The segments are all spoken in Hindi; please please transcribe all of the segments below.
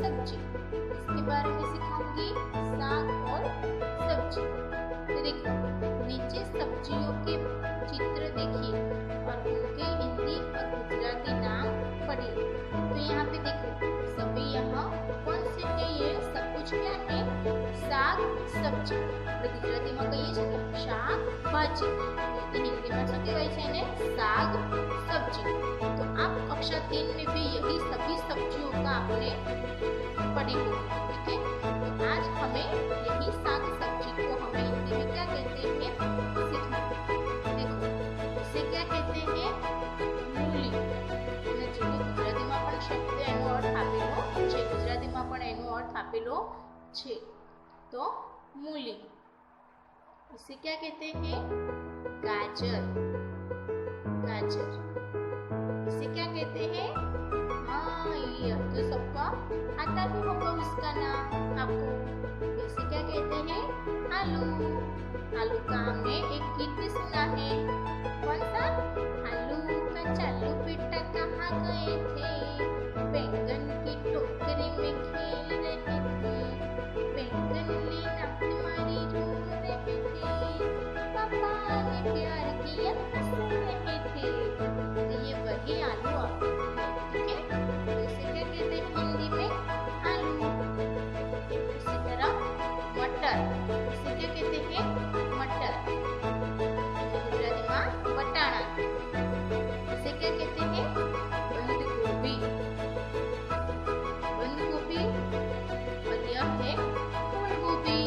सब्जी, इसके बारे में सिखाऊंगी, साग और सब्जी। तो देखो, नीचे सब्जियों के चित्र देखिए और उनके हिंदी और गुजराती नाम पढ़िए। तो यहाँ पे देखो, सभी यहाँ कौन से है, ये सब कुछ क्या है, શાક સબ્જી। આપણે ગુજરાતીમાં કહીએ છીએ ને શાક ભાજી, हिंदी में શું કહેવાય છે એને, શાક सब्जी। तो आप कक्षा 3 में भी यही सभी सब्जियों का आपने पढ़ी होगी, ठीक है। तो आज हमें यही शाक सब्जी को हमें हिंदी में क्या कहते हैं सीखना। देखो, इसे क्या कहते हैं, मूली। અને જો ગુજરાતીમાં પણ શબ્દ એનો અર્થ આપેલો છે, ગુજરાતીમાં પણ એનો અર્થ આપેલો છે। तो मूली, इसे क्या कहते हैं, गाजर। गाजर, इसे क्या कहते हैं, हाँ ये तो सबका आता भी होगा उसका नाम आपको। इसे क्या कहते हैं, आलू। आलू का हमने एक गीत भी सुना है, कौन सा, आलू का चालू बेटा कहाँ गए थे, बैंगन की टोकरी में खेल रहे थे, बैंगन लेना तुम्हारी रो रहे थे, पापा ने प्यार किया हंस रहे थे। तो ये वही आलू आपको, ठीक है। तो इसे क्या कहते हैं हिंदी में, आलू। इसी तरह मटर, इसे क्या कहते हैं, मटर। गुजराती में बटाणा, इसे क्या कहते हैं, बंद गोभी। बंद गोभी, और यह है फूल गोभी।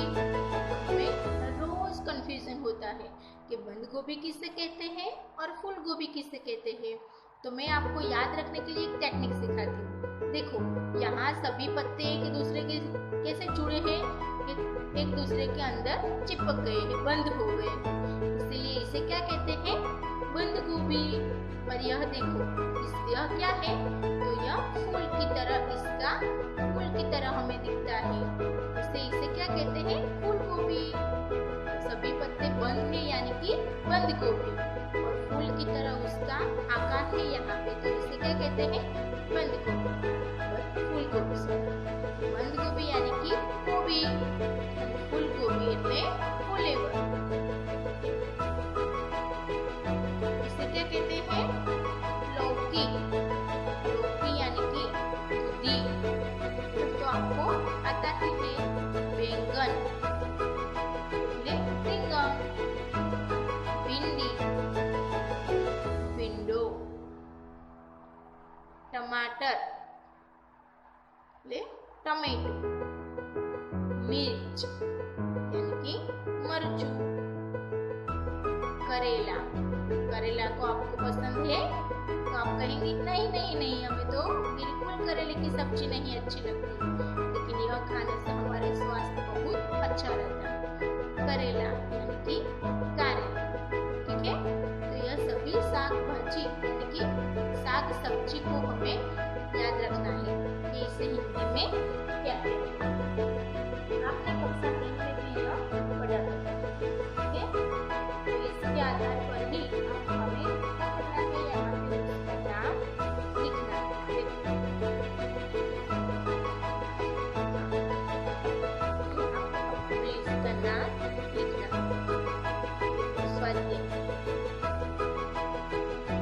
हमें रोज कंफ्यूजन होता है कि बंद गोभी किसे कहते हैं और फूल गोभी किसे कहते हैं। तो मैं आपको याद रखने के लिए एक टेक्निक सिखाती हूँ। देखो, यहाँ सभी पत्ते एक दूसरे के कैसे जुड़े हैं, एक दूसरे के अंदर चिपक गए हैं, बंद हो गए, इसलिए इसे क्या कहते हैं, बंद गोभी। और यह देखो, यह क्या है, तो यह फूल की तरह, इसका फूल की तरह हमें दिखता है, इसे क्या कहते हैं, फूल गोभी। सभी पत्ते बंद है यानी कि बंद गोभी, और फूल की तरह उसका आकार है यहाँ पे, तो इसे क्या कहते हैं, बंद गोभी। फूल गोभी से बंद गोभी यानी कि गोभी, फूल गोभी એટલે ફુલેવર। इसे क्या कहते हैं, लौकी। लौकी यानी कि दूधी, तो आपको आता ही है, बैंगन એટલે રીંગણ, भिंडी, भिंडो, टमाटर એટલે टमेटो, मिर्च यानी कि मरचू, करेला। करेला को आपको पसंद है तो आप कहेंगे नहीं नहीं नहीं, हमें तो बिल्कुल करेले की सब्जी नहीं अच्छी लगती, लेकिन यह खाने से हमारे स्वास्थ्य बहुत अच्छा रहता है। करेला यानी कि कारेला, ठीक है। तो यह सभी साग भाजी यानी कि साग सब्जी को हमें याद रखना है कि इसे हिंदी में क्या कहते हैं। आपने कक्षा 3 में भी यह पढ़ा था, ठीक है। तो इसके आधार पर ही आप हमें क्या करना है, यहाँ पे उसका नाम लिखना है। अपने इसका नाम लिखना है, स्वाध्याय।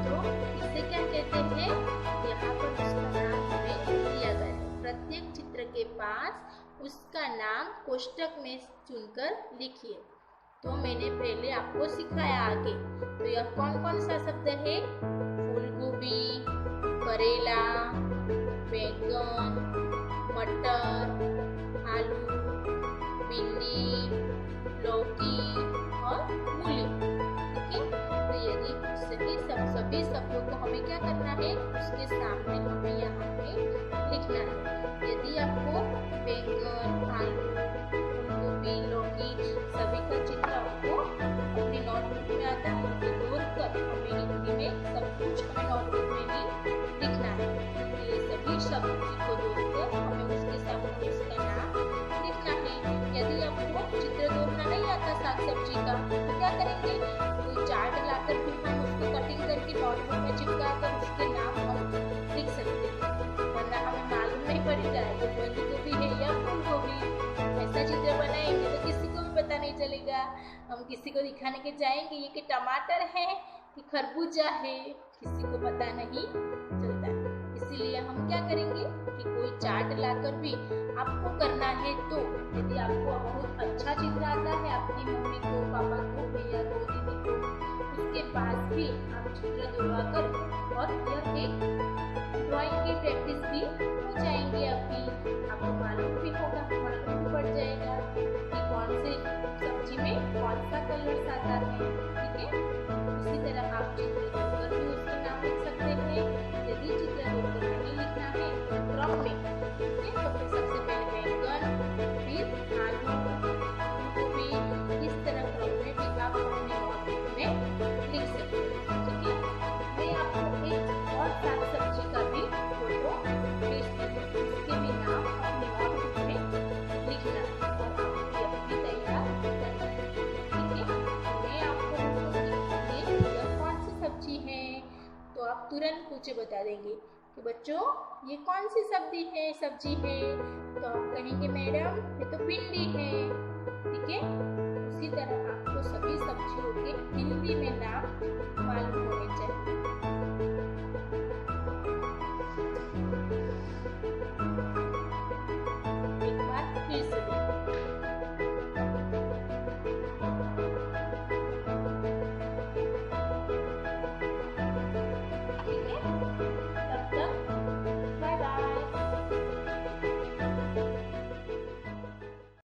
तो इसे क्या कहते हैं, यहाँ पर उसका नाम हमें दिया गया है। प्रत्येक चित्र के पास उसका नाम कोष्टक में चुनकर लिखिए। तो मैंने पहले आपको सिखाया आगे। तो यह कौन कौन सा शब्द है, फूल गोभी, करेला, बैंगन, मटर, आलू, भिंडी, लौकी और मूली, ठीक है। तो यदि सभी शब्दों को हमें क्या करना है, उसके सामने हमें यहाँ पे लिखना है। यदि आपको बैंगन, आलू, फूलगोभी, लौकी सभी का चित्र आपको अपनी नोटबुक में आता है तो तोड़कर हमें हिंदी में सब कुछ हमें नोटबुक में भी लिखना है। ये सभी शब्द को तोड़कर हमें उसके सामने उसका नाम लिखना है। यदि आपको चित्र तोड़ना नहीं आता साग सब्जी का, तो क्या करेंगे, कोई चार्ट लाकर फिर हम उसको कटिंग करके नोटबुक में चिपका कर उसके नाम हम लिख सकते हैं, वरना हमें मालूम नहीं पड़ जाए बंद गोभी है या फूल गोभी। ऐसा चित्र बनाएंगे तो किसी को भी पता नहीं चलेगा। हम किसी को दिखाने के जाएंगे ये कि टमाटर है कि खरबूजा है, किसी को पता नहीं चलता। इसीलिए हम क्या करेंगे कि कोई चार्ट लाकर भी आपको करना है तो यदि आपको बहुत अच्छा चित्र आता है अपनी मम्मी को, पापा को, भैया को, दीदी को, उसके पास भी आप चित्र दोहराकर और यह एक ड्राइंग की प्रैक्टिस भी हो जाएंगी। आपको मालूम भी होगा, मालूम भी पड़ जाएगा कि कौन से सब्जी में कौन सा कलर आता है। ठीक है, इसी तरह आप चित्र दोहराकर भी उसके नाम लिख सकते हैं। यदि चित्र दोहराकर नहीं लिखना है तो क्रम में, ठीक है, तो फिर सबसे पहले बैंगन, फिर आलू, गोभी, इस तरह क्रम में भी आप अपने नोटबुक में लिख सकते हैं। ठीक है, मैं आपको एक और साग सब्जी का भी फोटो भेज दूंगी, इसके भी नाम अपने नोटबुक में लिखना और आपकी अपनी तैयार करना। ठीक है, मैं आपको यह कौन सी सब्जी है तो आप तुरंत मुझे बता देंगे कि बच्चों ये कौन सी सब्जी है तो आप कहेंगे मैडम ये तो भिंडी है। ठीक है, उसी तरह आपको सभी सब्जियों के हिंदी में नाम मालूम होने चाहिए।